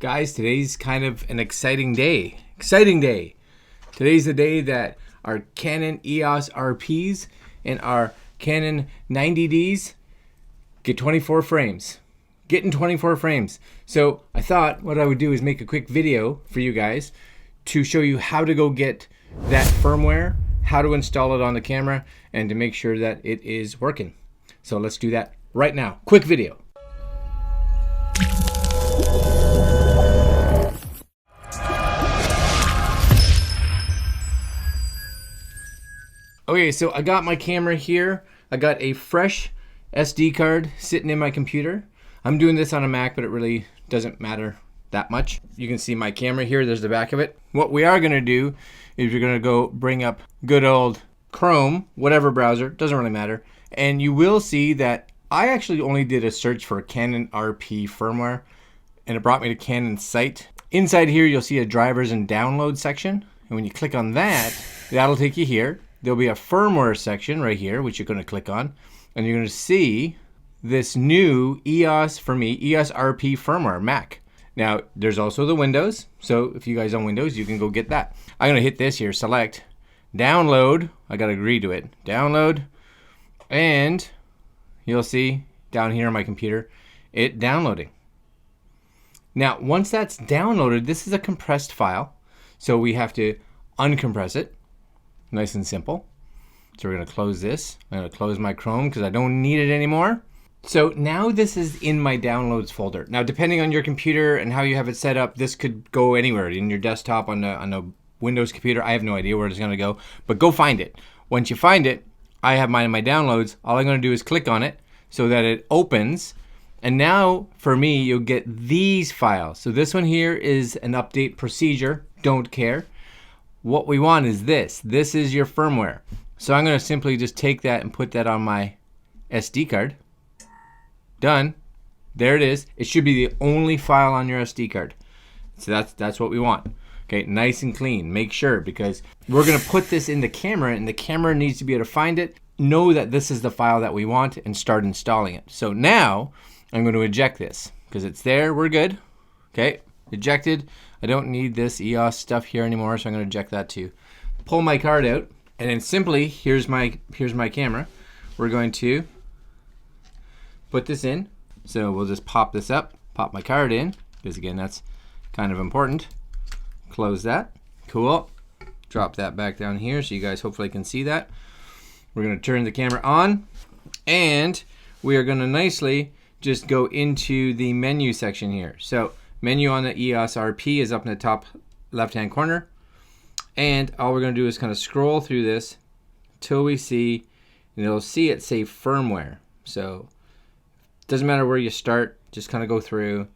Guys, today's kind of an exciting day. Today's the day that our Canon EOS RPs and our Canon 90Ds get 24 frames. Getting 24 frames. So I thought what I would do is make a quick video for you guys to show you how to go get that firmware, how to install it on the camera, and to make sure that it is working. So let's do that right now. Quick video. Okay, so I got my camera here. I got a fresh SD card sitting in my computer. I'm doing this on a Mac, but it really doesn't matter that much. You can see my camera here. There's the back of it. What we are going to do is we're going to go bring up good old Chrome, whatever browser, doesn't really matter. And you will see that I actually only did a search for Canon RP firmware, and it brought me to Canon's site. Inside here, you'll see a drivers and download section. And when you click on that, that'll take you here. There'll be a firmware section right here, which you're going to click on, and you're going to see this new EOS, for me, EOS RP firmware Mac. Now, there's also the Windows, so if you guys own Windows, you can go get that. I'm going to hit this here, select, download, I got to agree to it, download, and you'll see down here on my computer, it downloading. Now, once that's downloaded, this is a compressed file, so we have to uncompress it. Nice and simple. So we're going to close this. I'm going to close my Chrome because I don't need it anymore. So now this is in my downloads folder. Now, depending on your computer and how you have it set up, this could go anywhere in your desktop on a Windows computer. I have no idea where it's going to go, but go find it. Once you find it, I have mine in my downloads. All I'm going to do is click on it so that it opens. And now for me, you'll get these files. So this one here is an update procedure. Don't care. What we want is this. This is your firmware. So I'm going to simply just take that and put that on my SD card. Done. There it is. It should be the only file on your SD card. So that's what we want. Okay, nice and clean. Make sure, because we're going to put this in the camera, and the camera needs to be able to find it, know that this is the file that we want, and start installing it. So now I'm going to eject this because it's there. We're good. Okay, ejected. I don't need this EOS stuff here anymore, so I'm going to eject that too. Pull my card out, and then simply, here's my camera. We're going to put this in. So we'll just pop this up, pop my card in, because again, that's kind of important. Close that. Cool. Drop that back down here so you guys hopefully can see that. We're going to turn the camera on, and we are going to nicely just go into the menu section here. So menu on the EOS RP is up in the top left-hand corner. And all we're going to do is kind of scroll through this till we see, and you'll see it say firmware. So it doesn't matter where you start, just kind of go through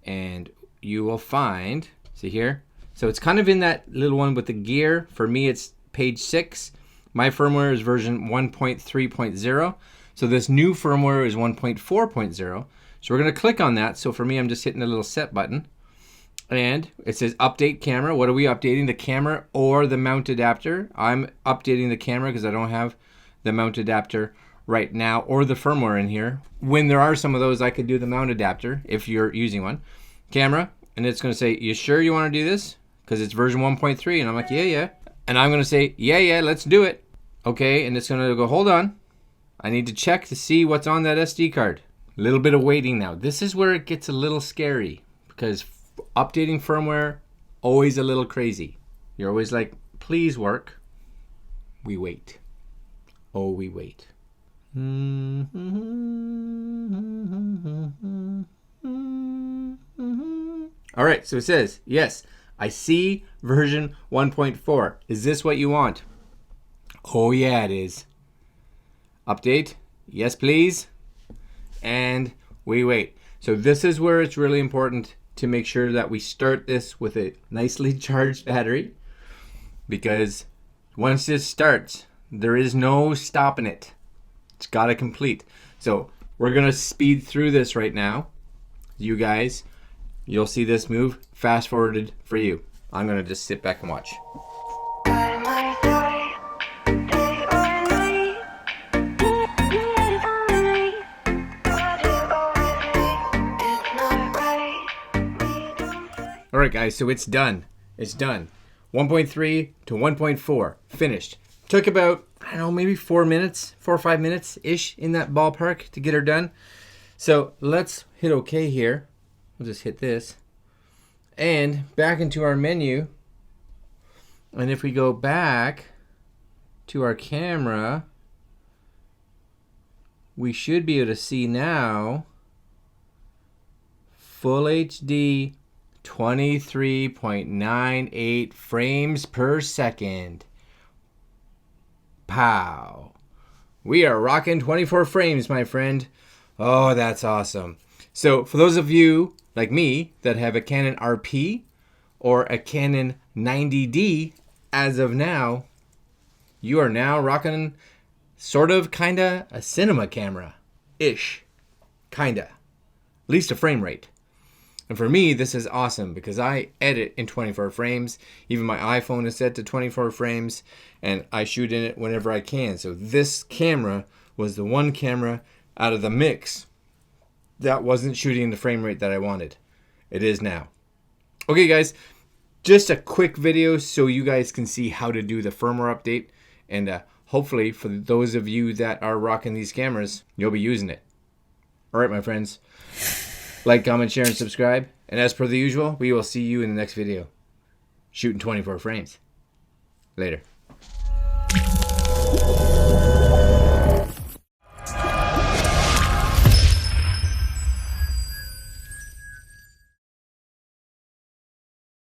and you will find, see here? So it's kind of in that little one with the gear. For me, it's page 6. My firmware is version 1.3.0. So this new firmware is 1.4.0. So we're going to click on that. So for me, I'm just hitting the little set button. And it says update camera. What are we updating? The camera or the mount adapter? I'm updating the camera because I don't have the mount adapter right now or the firmware in here. When there are some of those, I could do the mount adapter if you're using one. Camera. And it's going to say, you sure you want to do this? Because it's version 1.3. And I'm like, yeah. And I'm going to say, yeah, let's do it. Okay. And it's going to go, hold on. I need to check to see what's on that SD card. A little bit of waiting now. This is where it gets a little scary because updating firmware, always a little crazy. You're always like, please work. We wait. Oh, we wait. All right, so it says, yes, I see version 1.4. Is this what you want? Oh, yeah, it is. Update. Yes, please. And we wait. So this is where it's really important to make sure that we start this with a nicely charged battery, because once this starts, there is no stopping it. It's got to complete. So we're going to speed through this right now. You guys, you'll see this move fast forwarded for you. I'm going to just sit back and watch. All right, guys, so it's done. It's done. 1.3 to 1.4, finished. Took about, I don't know, maybe 4 minutes, 4 or 5 minutes-ish in that ballpark to get her done. So let's hit OK here. We'll just hit this. And back into our menu. And if we go back to our camera, we should be able to see now Full HD 23.98 frames per second. Pow. We are rocking 24 frames, my friend. Oh, that's awesome. So for those of you like me that have a Canon RP or a Canon 90D as of now, you are now rocking sort of, kinda a cinema camera-ish. Kinda. At least a frame rate. And for me, this is awesome because I edit in 24 frames. Even my iPhone is set to 24 frames, and I shoot in it whenever I can. So this camera was the one camera out of the mix that wasn't shooting the frame rate that I wanted. It is now. Okay, guys, just a quick video so you guys can see how to do the firmware update. And hopefully, for those of you that are rocking these cameras, you'll be using it. All right, my friends. Like, comment, share, and subscribe. And as per the usual, we will see you in the next video. Shooting 24 frames. Later.